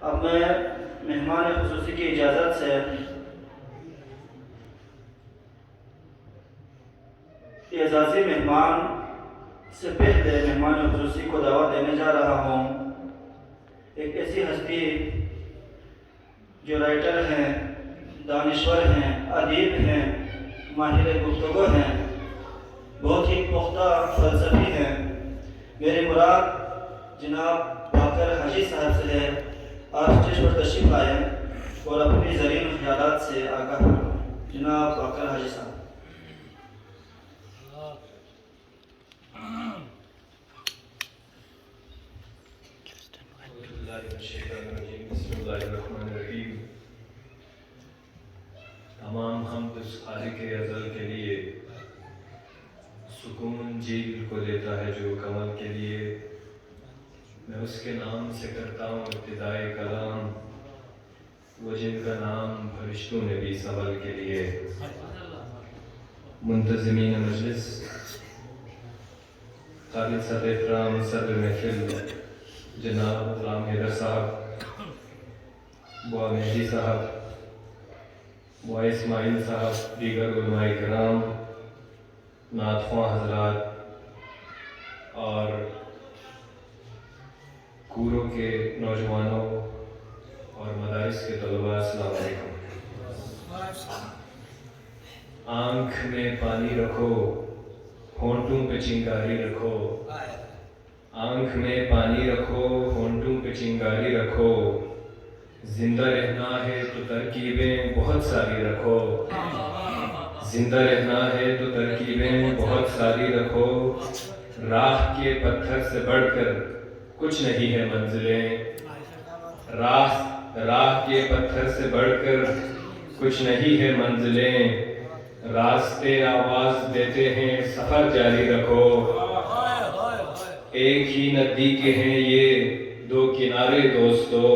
اب میں مہمان خصوصی کی اجازت سے اعزازی مہمان سے پہلے مہمان خصوصی کو دعوت دینے جا رہا ہوں۔ ایک ایسی ہستی جو رائٹر ہیں، دانشور ہیں، ادیب ہیں، ماہر گفتگو ہیں، بہت ہی پختہ فلسفی ہیں۔ میری مراد جناب باقر حاجی صاحب سے ہے۔ آپ اسٹیج پر تشریف لائیں اور اپنی زرین خیالات سے آگاہ کریں۔ جناب باقر حاجی صاحب۔ بسم اللہ الرحمن الرحیم۔ تمام حمد اس خالق ازل کے لیے، سکون جیل کو دیتا ہے جو کمل کے لیے۔ میں اس کے نام سے کرتا ہوں ابتدائے کلام، وہ جن کا نام فرشتوں نے بھی سنبھل کے لیے۔ منتظمین مجلس، خالد صاحب احترام صدر محفل جناب غلام حیدر صاحب، بوا مہدی صاحب، بوا اسماعیل صاحب، دیگر علماء کرام، نعت خواں حضرات اور کوروں کے نوجوانوں اور مدارس کے طلباء، السلام علیکم۔ آنکھ میں پانی رکھو، ہونٹوں پہ چنگاری رکھو، آنکھ میں پانی رکھو، ہونٹوں پہ چنگاری رکھو، زندہ رہنا ہے تو ترکیبیں بہت ساری رکھو، زندہ رہنا ہے تو ترکیبیں بہت ساری رکھو، راہ کے پتھر سے بڑھ کر کچھ نہیں ہے منزلیں، راہ کے پتھر سے بڑھ کر کچھ نہیں ہے منزلیں، راستے آواز دیتے ہیں سفر جاری رکھو، ایک ہی ندی کے ہیں یہ دو کنارے دوستو،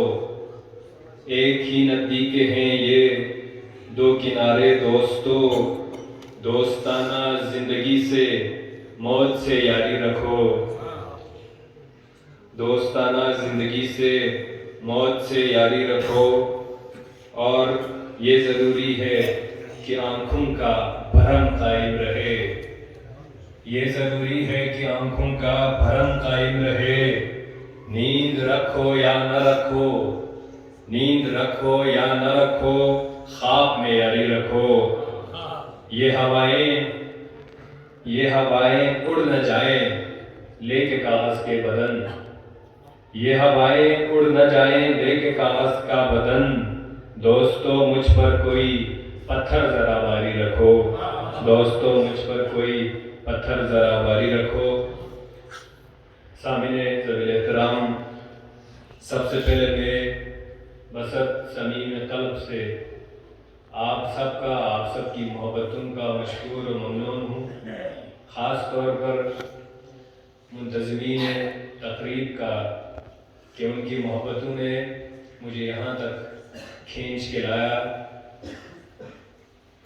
ایک ہی ندی کے ہیں یہ دو کنارے دوستو، دوستانہ زندگی سے موت سے یاری رکھو، دوستانہ زندگی سے موت سے یاری رکھو، اور یہ ضروری ہے کہ آنکھوں کا بھرم قائم رہے، یہ ضروری ہے کہ آنکھوں کا بھرم قائم رہے، نیند رکھو یا نہ رکھو، نیند رکھو یا نہ رکھو، خواب میں یاری رکھو، یہ ہوائیں اڑ نہ جائیں لے کے کاغذ کے بدن، یہ ہوائیں اڑ نہ جائیں لے کے کاغذ کا بدن، دوستو مجھ پر کوئی پتھر ذرا باری رکھو، دوستو مجھ پر کوئی پتھر ذرا باری رکھو۔ سامعین ذوی احترام، سب سے پہلے میں بسط صمیم قلب سے آپ سب کی محبتوں کا مشکور و ممنون ہوں، خاص طور پر منتظمین تقریب کا کہ ان کی محبتوں نے مجھے یہاں تک کھینچ کے لایا۔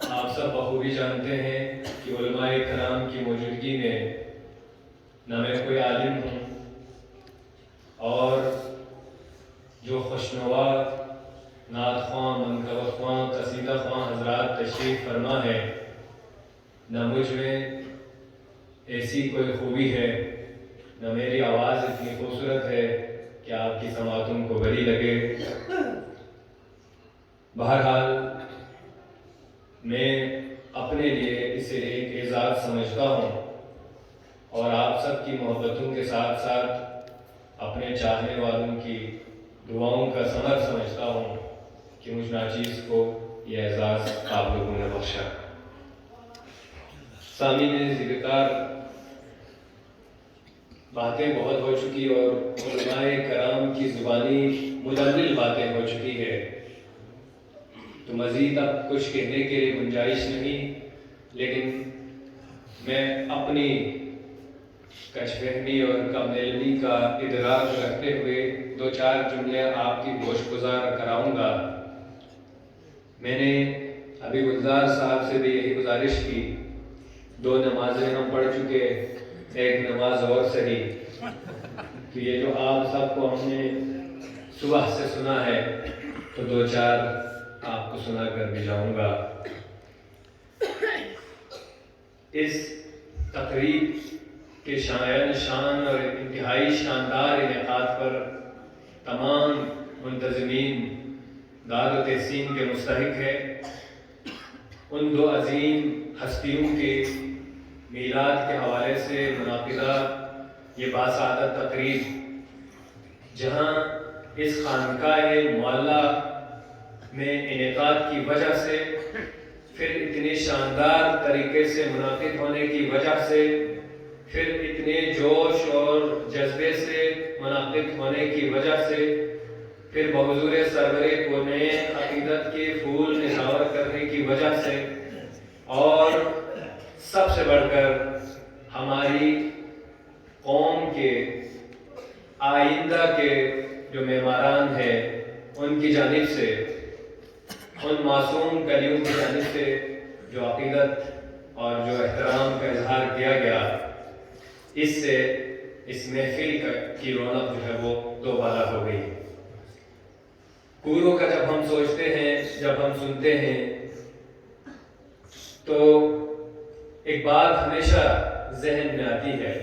آپ سب بخوبی جانتے ہیں کہ علماء کرام کی موجودگی میں نہ میں کوئی عالم ہوں، اور جو خوشنوا نعت خواں، منقبت خواں، قصیدہ خواں حضرات تشریف فرما ہے، نہ مجھ میں ایسی کوئی خوبی ہے، نہ میری آواز اتنی خوبصورت ہے کہ آپ کی سماعتوں کو بری لگے۔ بہرحال میں اپنے لیے اسے ایک اعزاز سمجھتا ہوں، اور آپ سب کی محبتوں کے ساتھ ساتھ اپنے چاہنے والوں کی دعاؤں کا ثمر سمجھتا ہوں کہ مجھ ناچیز کو یہ اعزاز آپ لوگوں نے بخشا۔ سامعین ذکر باتیں بہت ہو چکی اور علماء کرام کی زبانی مدلل باتیں ہو چکی ہے، تو مزید اب کچھ کہنے کے لیے گنجائش نہیں، لیکن میں اپنی کش فہمی اور کم علمی کا ادراک رکھتے ہوئے دو چار جملے آپ کی گوش گزار کراؤں گا۔ میں نے ابھی گلزار صاحب سے بھی یہی گزارش کی، دو نمازیں ہم پڑھ چکے، ایک نماز اور صحیح، تو یہ جو آپ سب کو ہم نے صبح سے سنا ہے تو دو چار آپ کو سنا کر بھی جاؤں گا۔ اس تقریب کے شان اور انتہائی شاندار انعقاد پر تمام منتظمین داد و تحسین کے مستحق ہے۔ ان دو عظیم ہستیوں کے میلاد کے حوالے سے منعقدہ یہ باسعادت تقریب، جہاں اس خانقاہ معلّہ میں انعقاد کی وجہ سے، پھر اتنے شاندار طریقے سے منعقد ہونے کی وجہ سے، پھر اتنے جوش اور جذبے سے منعقد ہونے کی وجہ سے، پھر بحضور سرور کونین عقیدت کے پھول نثار کرنے کی وجہ سے، اور سب سے بڑھ کر ہماری قوم کے آئندہ کے جو معماران ہیں ان کی جانب سے، ان معصوم کلیوں کی جانب سے جو عقیدت اور جو احترام کا اظہار کیا گیا، اس سے اس محفل کی رونق جو ہے وہ دوبالا ہو گئی۔ کوروں کا جب ہم سوچتے ہیں، جب ہم سنتے ہیں، تو ایک بات ہمیشہ ذہن میں آتی ہے۔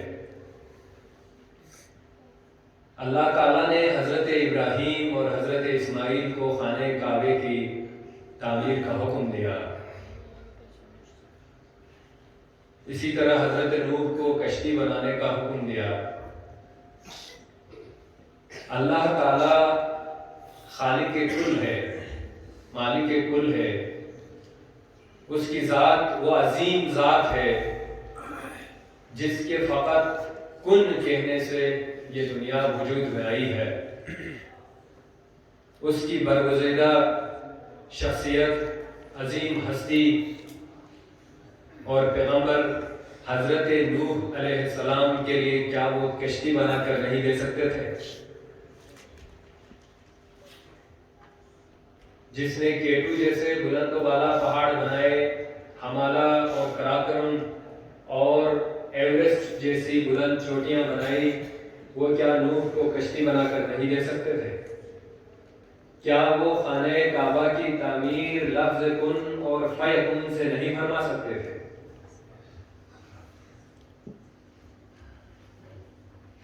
اللہ تعالیٰ نے حضرت ابراہیم اور حضرت اسماعیل کو خانہ کعبے کی تعمیر کا حکم دیا، اسی طرح حضرت نوح کو کشتی بنانے کا حکم دیا۔ اللہ تعالیٰ خالق کل ہے، مالک کل ہے، اس کی ذات وہ عظیم ذات ہے جس کے فقط کن کہنے سے یہ دنیا وجود میں آئی ہے۔ اس کی برگزیدہ شخصیت، عظیم ہستی اور پیغمبر حضرت نوح علیہ السلام کے لیے کیا وہ کشتی بنا کر نہیں دے سکتے تھے؟ جس نے کیٹو جیسے بلند و بالا پہاڑ بنائے، ہمالا اور کراکرم اور ایورسٹ جیسی بلند چوٹیاں بنائی، وہ کیا نوح کو کشتی بنا کر نہیں دے سکتے تھے؟ کیا وہ خانہ کعبہ کی تعمیر لفظ کن اور فیکن سے نہیں فرما سکتے تھے؟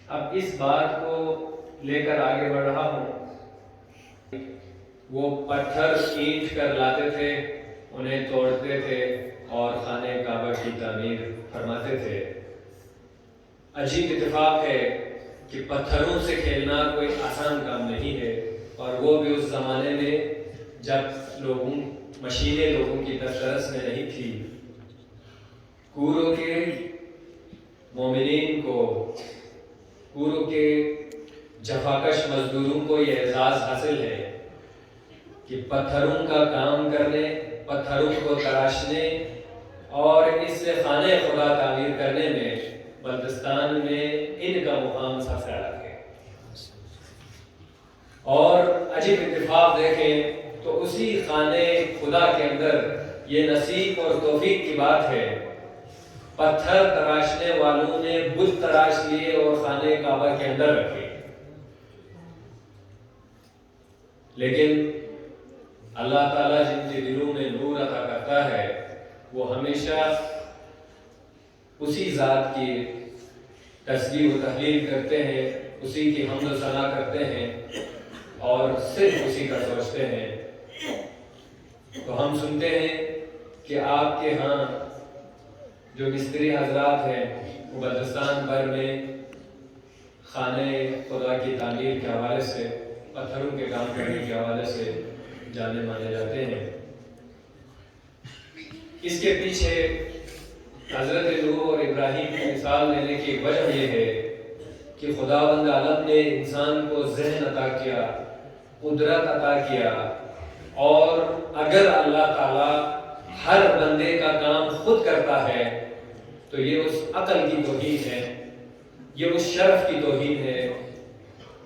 اب اس بات کو لے کر آگے بڑھ رہا ہوں۔ وہ پتھر اینٹ کر لاتے تھے، انہیں توڑتے تھے اور خانہ کعبہ کی تعمیر فرماتے تھے۔ عجیب اتفاق ہے کہ پتھروں سے کھیلنا کوئی آسان کام نہیں ہے، اور وہ بھی اس زمانے میں جب مشینیں لوگوں کی دسترس میں نہیں تھی۔ کوروں کے مومنین کو، کوروں کے جفاکش مزدوروں کو یہ اعزاز حاصل ہے کہ پتھروں کا کام کرنے، پتھروں کو تراشنے اور اس سے خانہ خدا تعمیر کرنے میں بلتستان میں ان کا مقام سب سے الگ ہے۔ اور عجیب اتفاق دیکھیں تو اسی خانہ خدا کے اندر یہ نصیب اور توفیق کی بات ہے، پتھر تراشنے والوں نے بت تراش لیے اور خانہ کعبہ کے اندر رکھے، لیکن اللہ تعالیٰ جن کے دلوں میں نور عطا کرتا ہے وہ ہمیشہ اسی ذات کی تسبیح و تحلیل کرتے ہیں، اسی کی حمد و ثنا کرتے ہیں اور صرف اسی کا سوچتے ہیں۔ تو ہم سنتے ہیں کہ آپ کے ہاں جو مستری حضرات ہیں وہ بلتستان بھر میں خانہ خدا کی تعمیر کے حوالے سے، پتھروں کے کام کرنے کے حوالے سے جانے مانے جاتے ہیں۔ اس کے پیچھے حضرت نوح اور ابراہیم کی مثال لینے کی وجہ یہ ہے کہ خداوند عالم نے انسان کو ذہن عطا کیا، قدرت عطا کیا، اور اگر اللہ تعالیٰ ہر بندے کا کام خود کرتا ہے تو یہ اس عقل کی توہین ہے، یہ اس شرف کی توہین ہے،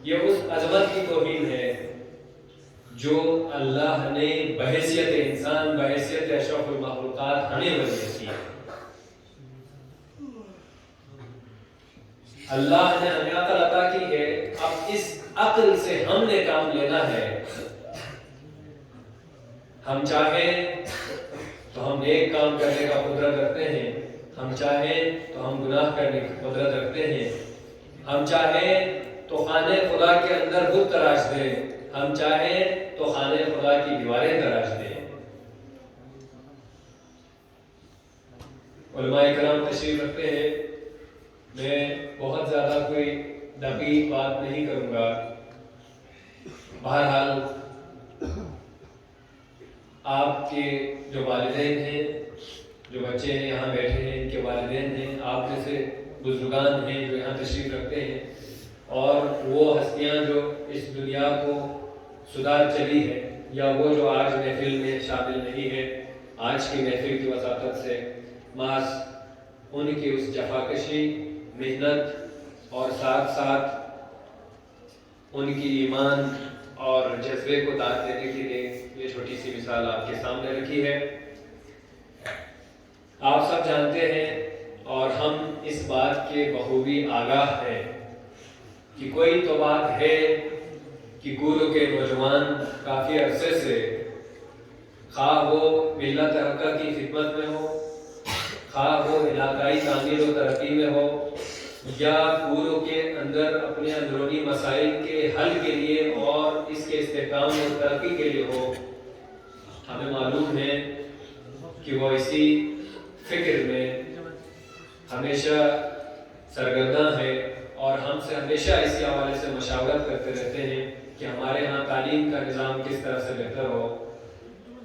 یہ اس عظمت کی توہین ہے جو اللہ نے بحیثیت انسان، بحیثیت اشرف المخلوقات ہمیں وجہ کی۔ اللہ نے ہمیں عقل عطا کی ہے، اب اس عقل سے ہم نے کام لینا ہے. ہم چاہیں تو ہم نیک کام کرنے کا قدرت رکھتے ہیں, ہم چاہیں تو ہم گناہ کرنے کی قدرت رکھتے ہیں, ہم چاہیں تو خانہ خدا کے اندر بت تراش دیں, ہم چاہیں تو خانہ خدا کی دیواریں تراش دیں. علماء کرام تشریف رکھتے ہیں. میں بہت زیادہ کوئی دقیق بات نہیں کروں گا. بہرحال آپ کے جو والدین ہیں, جو بچے ہیں یہاں بیٹھے ہیں, ان کے والدین ہیں, آپ میں سے بزرگان ہیں جو یہاں تشریف رکھتے ہیں, اور وہ ہستیاں جو اس دنیا کو سدھار چلی ہے, یا وہ جو آج محفل میں شامل نہیں ہے, آج کی محفل کی وساطت سے محض ان کی اس جفاکشی, محنت اور ساتھ ساتھ ان کی ایمان اور جذبے کو داد دینے کے لیے یہ چھوٹی سی مثال آپ کے سامنے رکھی ہے. آپ سب جانتے ہیں اور ہم اس بات کے بخوبی آگاہ ہیں کہ کوئی تو بات ہے کہ گورو کے نوجوان کافی عرصے سے, خواہ وہ ملت حقہ کی خدمت میں ہو, خواہ وہ علاقائی تعمیر و ترقی میں ہو, یا گورو کے اندر اپنے اندرونی مسائل کے حل کے لیے اور اس کے استحکام اور ترقی کے لیے ہو, ہمیں معلوم ہے کہ وہ اسی فکر میں ہمیشہ سرگرداں ہے, اور ہم سے ہمیشہ اسی حوالے سے مشاورت کرتے رہتے ہیں کہ ہمارے ہاں تعلیم کا نظام کس طرح سے بہتر ہو,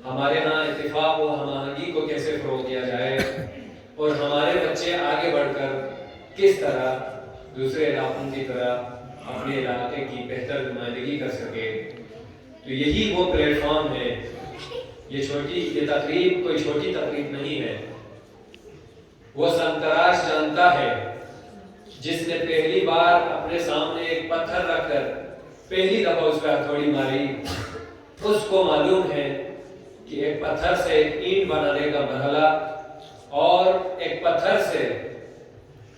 ہمارے ہاں اتفاق و ہم آہنگی کو کیسے فروغ دیا جائے, اور ہمارے بچے آگے بڑھ کر کس طرح دوسرے علاقوں کی طرح اپنے علاقے کی بہتر نمائندگی کر سکے. تو یہی وہ پلیٹ فارم ہے. یہ تقریب کوئی چھوٹی تقریب نہیں ہے. وہ سنتراش جانتا ہے جس نے پہلی بار اپنے سامنے ایک پتھر رکھ کر پہلی دفعہ اس پہ ہتھوڑی ماری, اس کو معلوم ہے کہ ایک پتھر سے ایک اینٹ بنانے کا مرحلہ, اور ایک پتھر سے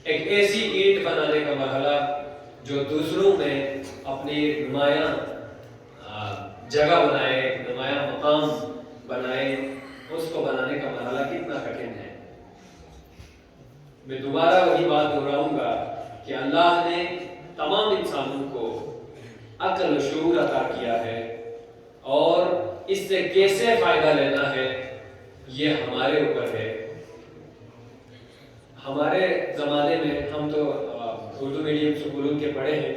ایک ایسی اینٹ بنانے کا مرحلہ جو دوسروں میں اپنی نمایاں جگہ بنائے, ایک نمایاں مقام بنائے, اس کو بنانے کا مرحلہ کتنا کٹھن ہے. میں دوبارہ وہی بات دہراؤں گا کہ اللہ نے تمام انسانوں کو عقل و شعور عطا کیا ہے, اور اس سے کیسے فائدہ لینا ہے یہ ہمارے اوپر ہے. ہمارے زمانے میں ہم تو اردو میڈیم اسکولوں کے پڑھے ہیں.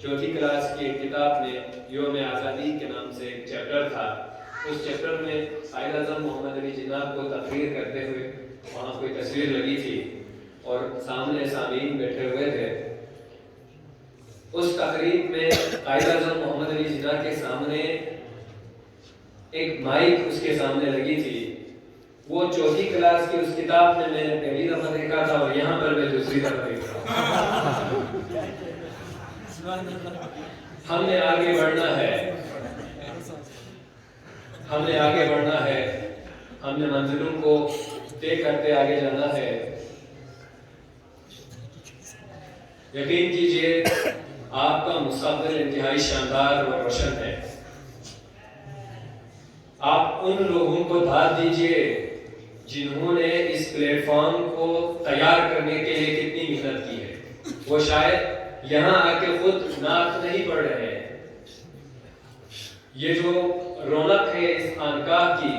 چوتھی کلاس کی ایک کتاب میں یوم آزادی کے نام سے ایک چیپٹر تھا. اس چیپٹر میں قائد اعظم محمد علی جناح کو تقریر کرتے ہوئے وہاں کوئی تصویر لگی تھی اور سامنے سامعین بیٹھے ہوئے تھے. اس تقریب میں قائد اعظم محمد علی جناح کے سامنے ایک مائک اس کے سامنے لگی تھی. وہ چوتھی کلاس کی اس کتاب میں نے پہلی دفعہ دیکھا تھا, اور یہاں پر میں دوسری دفعہ دیکھ رہا ہوں. ہم نے آگے بڑھنا ہے, ہم نے آگے بڑھنا ہے, ہم نے منزلوں کو طے کرتے آگے جانا ہے. یقین کیجئے آپ کا مستقبل انتہائی شاندار اور روشن ہے. آپ ان لوگوں کو داد دیجئے جنہوں نے اس پلیٹ فارم کو تیار کرنے کے لیے کتنی محنت کی ہے. وہ شاید یہاں آ کے خود نعت نہیں پڑھ رہے ہیں. یہ جو رونق ہے اس خانقاہ کی,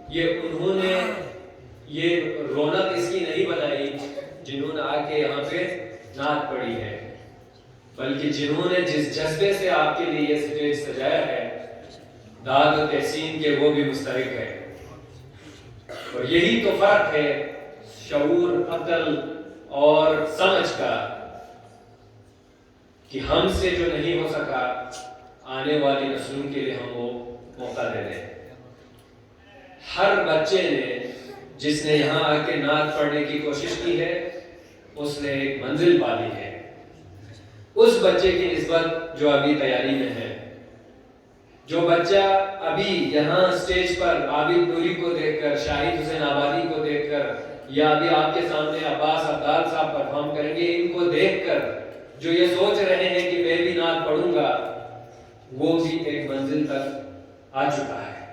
یہ انہوں نے یہ رونق اس کی نہیں بنائی جنہوں نے آ کے یہاں پہ نعت پڑھی ہے, بلکہ جنہوں نے جس جذبے سے آپ کے لیے یہ سٹیج سجایا ہے, داد و تحسین کے وہ بھی مستحق ہے. اور یہی تو فرق ہے شعور, عقل اور سمجھ کا, کہ ہم سے جو نہیں ہو سکا آنے والی نسلوں کے لیے ہم وہ موقع دے دیں. ہر بچے نے جس نے یہاں آ کے نعت پڑھنے کی کوشش کی ہے اس نے ایک منزل پالی ہے. اس بچے کی نسبت جو ابھی تیاری میں ہے, جو بچہ ابھی یہاں سٹیج پر عابد نوری کو دیکھ کر, شاہد حسین آبادی کو دیکھ کر, یا ابھی آپ کے سامنے عباس عبدال صاحب پرفارم کریں گے, ان کو دیکھ کر جو یہ سوچ رہے ہیں کہ میں بھی نعت پڑھوں گا، وہ بھی ایک منزل تک آ چکا ہے،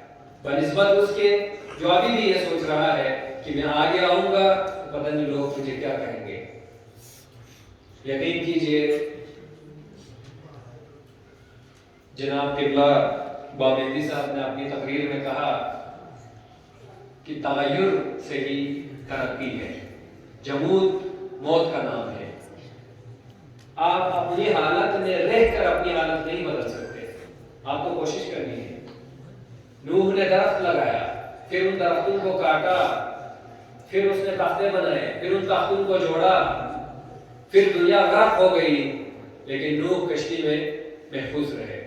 بنسبت اس کے جو ابھی بھی یہ سوچ رہا ہے کہ میں آگے آؤں گا تو پتہ نہیں لوگ مجھے کیا کہیں گے۔ یقین کیجئے جناب قبلہ بامندی صاحب نے اپنی تقریر میں کہا کہ تغیر سے ہی ترقی ہے، جمود موت کا نام ہے۔ آپ اپنی حالت میں رہ کر اپنی حالت نہیں بدل سکتے، آپ کو کوشش کرنی ہے۔ نوح نے درخت لگایا، پھر ان درختوں کو کاٹا، پھر اس نے تختے بنائے، پھر ان تختوں کو جوڑا، پھر دنیا غرق ہو گئی، لیکن نوح کشتی میں محفوظ رہے۔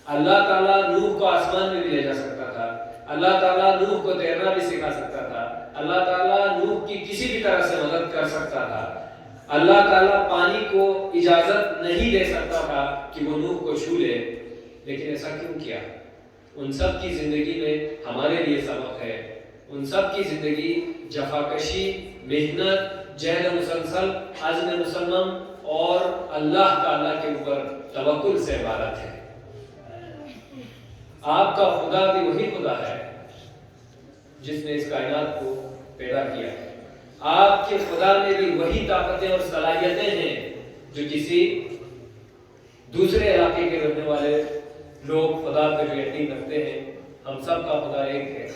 اللہ تعالیٰ نوح کو آسمان میں بھی لے جا سکتا تھا، اللہ تعالیٰ نوح کو تیرنا بھی سکھا سکتا تھا، اللہ تعالیٰ نوح کی کسی بھی طرح سے مدد کر سکتا تھا، اللہ تعالیٰ پانی کو اجازت نہیں دے سکتا تھا کہ وہ نوح کو چھو لے، لیکن ایسا کیوں کیا؟ ان سب کی زندگی میں ہمارے لیے سبق ہے، ان سب کی زندگی جفاکشی، محنت، جہد مسلسل، عزم مسلم اور اللہ تعالیٰ کے اوپر توکل سے عبارت ہے۔ آپ کا خدا بھی وہی خدا ہے جس نے اس کائنات کو پیدا کیا ہے، آپ کے خدا میں بھی وہی طاقتیں اور صلاحیتیں ہیں جو کسی دوسرے علاقے کے رہنے والے لوگ خدا پہ جو یقین رکھتے ہیں۔ ہم سب کا خدا ایک ہے،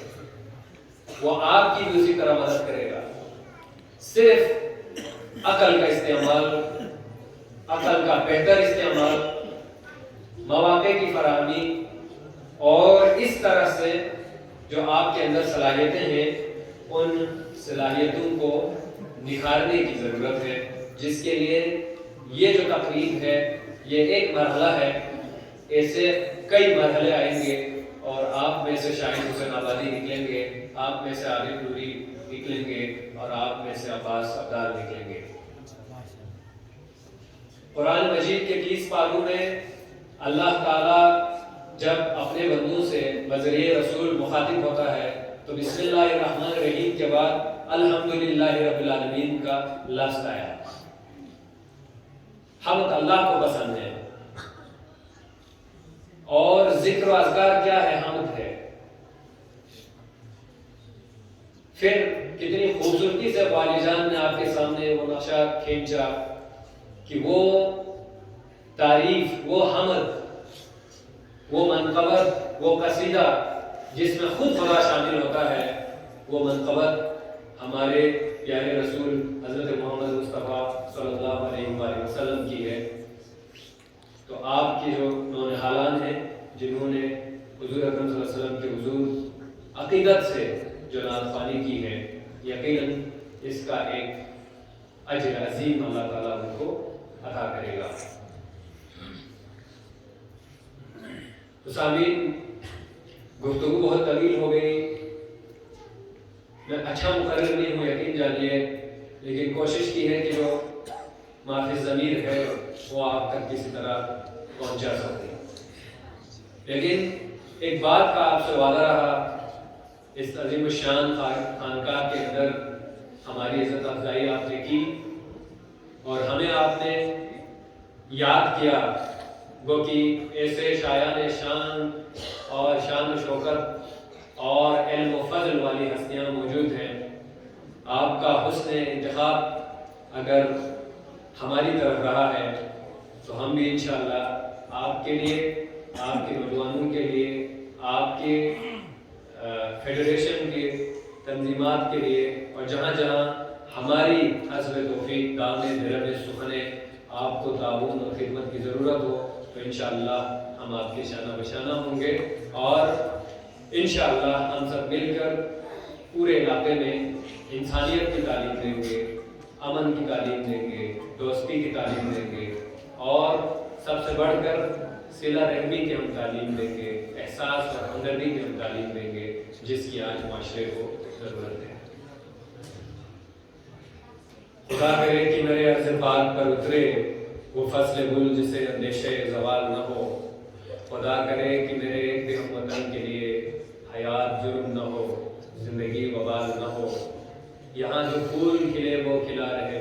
وہ آپ کی بھی اسی طرح مدد کرے گا، صرف عقل کا استعمال، عقل کا بہتر استعمال، مواقع کی فراہمی اور اس طرح سے جو آپ کے اندر صلاحیتیں ہیں ان صلاحیتوں کو نکھارنے کی ضرورت ہے، جس کے لیے یہ جو تقریب ہے یہ ایک مرحلہ ہے، ایسے کئی مرحلے آئیں گے اور آپ میں سے شاہد حسین آبادی نکلیں گے، آپ میں سے عارف نوری نکلیں گے اور آپ میں سے عباس عبدال نکلیں گے۔ قرآن مجید کے 30 پاروں میں اللہ تعالیٰ جب اپنے بندوں سے بذریعہ رسول مخاطب ہوتا ہے تو بسم اللہ الرحمن الرحیم کے بعد الحمدللہ رب العالمین کا لفظ آیا۔ حمد اللہ کو پسند ہے، اور ذکر و اذکار کیا ہے؟ حمد ہے۔ پھر کتنی خوبصورتی سے والی جان نے آپ کے سامنے وہ نقشہ کھینچا کہ وہ تعریف، وہ حمد، وہ منقبت، وہ قصیدہ جس میں خود خدا شامل ہوتا ہے، وہ منقبت ہمارے پیارے رسول حضرت محمد مصطفیٰ صلی اللہ علیہ وآلہ وسلم کی ہے۔ تو آپ کے جو نونہالان ہیں جنہوں نے حضور اکرم صلی اللہ علیہ وسلم کے حضور عقیدت سے جو نعت خوانی کی ہے، یقیناً اس کا ایک اجر عظیم اللہ تعالیٰ ان کو عطا کرے گا۔ تو سامعین، گفتگو بہت طویل ہو گئی، میں اچھا مقرر نہیں ہوں یقین جانیے، لیکن کوشش کی ہے کہ جو مافی ضمیر ہے وہ آپ تک کسی طرح پہنچا سکتے۔ لیکن ایک بات کا آپ سے وعدہ رہا، اس عظیم الشان خانقاہ کے اندر ہماری عزت افزائی آپ نے کی اور ہمیں آپ نے یاد کیا، گو کہ ایسے شایان شان اور شان و شوکت اور علم و فضل والی ہستیاں موجود ہیں۔ آپ کا حسن انتخاب اگر ہماری طرف رہا ہے تو ہم بھی انشاءاللہ آپ کے لیے، آپ کے نوجوانوں کے لیے، آپ کے فیڈریشن کے تنظیمات کے لیے اور جہاں جہاں ہماری حسب توفیق دامن درب سخنے آپ کو تعاون اور خدمت کی ضرورت ہو تو انشاءاللہ ہم آپ کے شانہ بشانہ ہوں گے، اور انشاءاللہ ہم سب مل کر پورے علاقے میں انسانیت کی تعلیم دیں گے، امن کی تعلیم دیں گے، دوستی کی تعلیم دیں گے، اور سب سے بڑھ کر صلہ رحمی کی ہم تعلیم دیں گے، احساس اور ہمدردی کی ہم تعلیم دیں گے، جس کی آج معاشرے کو ضرورت ہے۔ خدا کرے کہ میرے عرض پاک پر اترے وہ فصل گل جسے اندیشہ زوال نہ ہو، خدا کرے کہ میرے ایک بھی ہم وطن کے لیے حیات جرم نہ ہو، زندگی وبال نہ ہو، یہاں جو پھول کھلے وہ کھلا رہے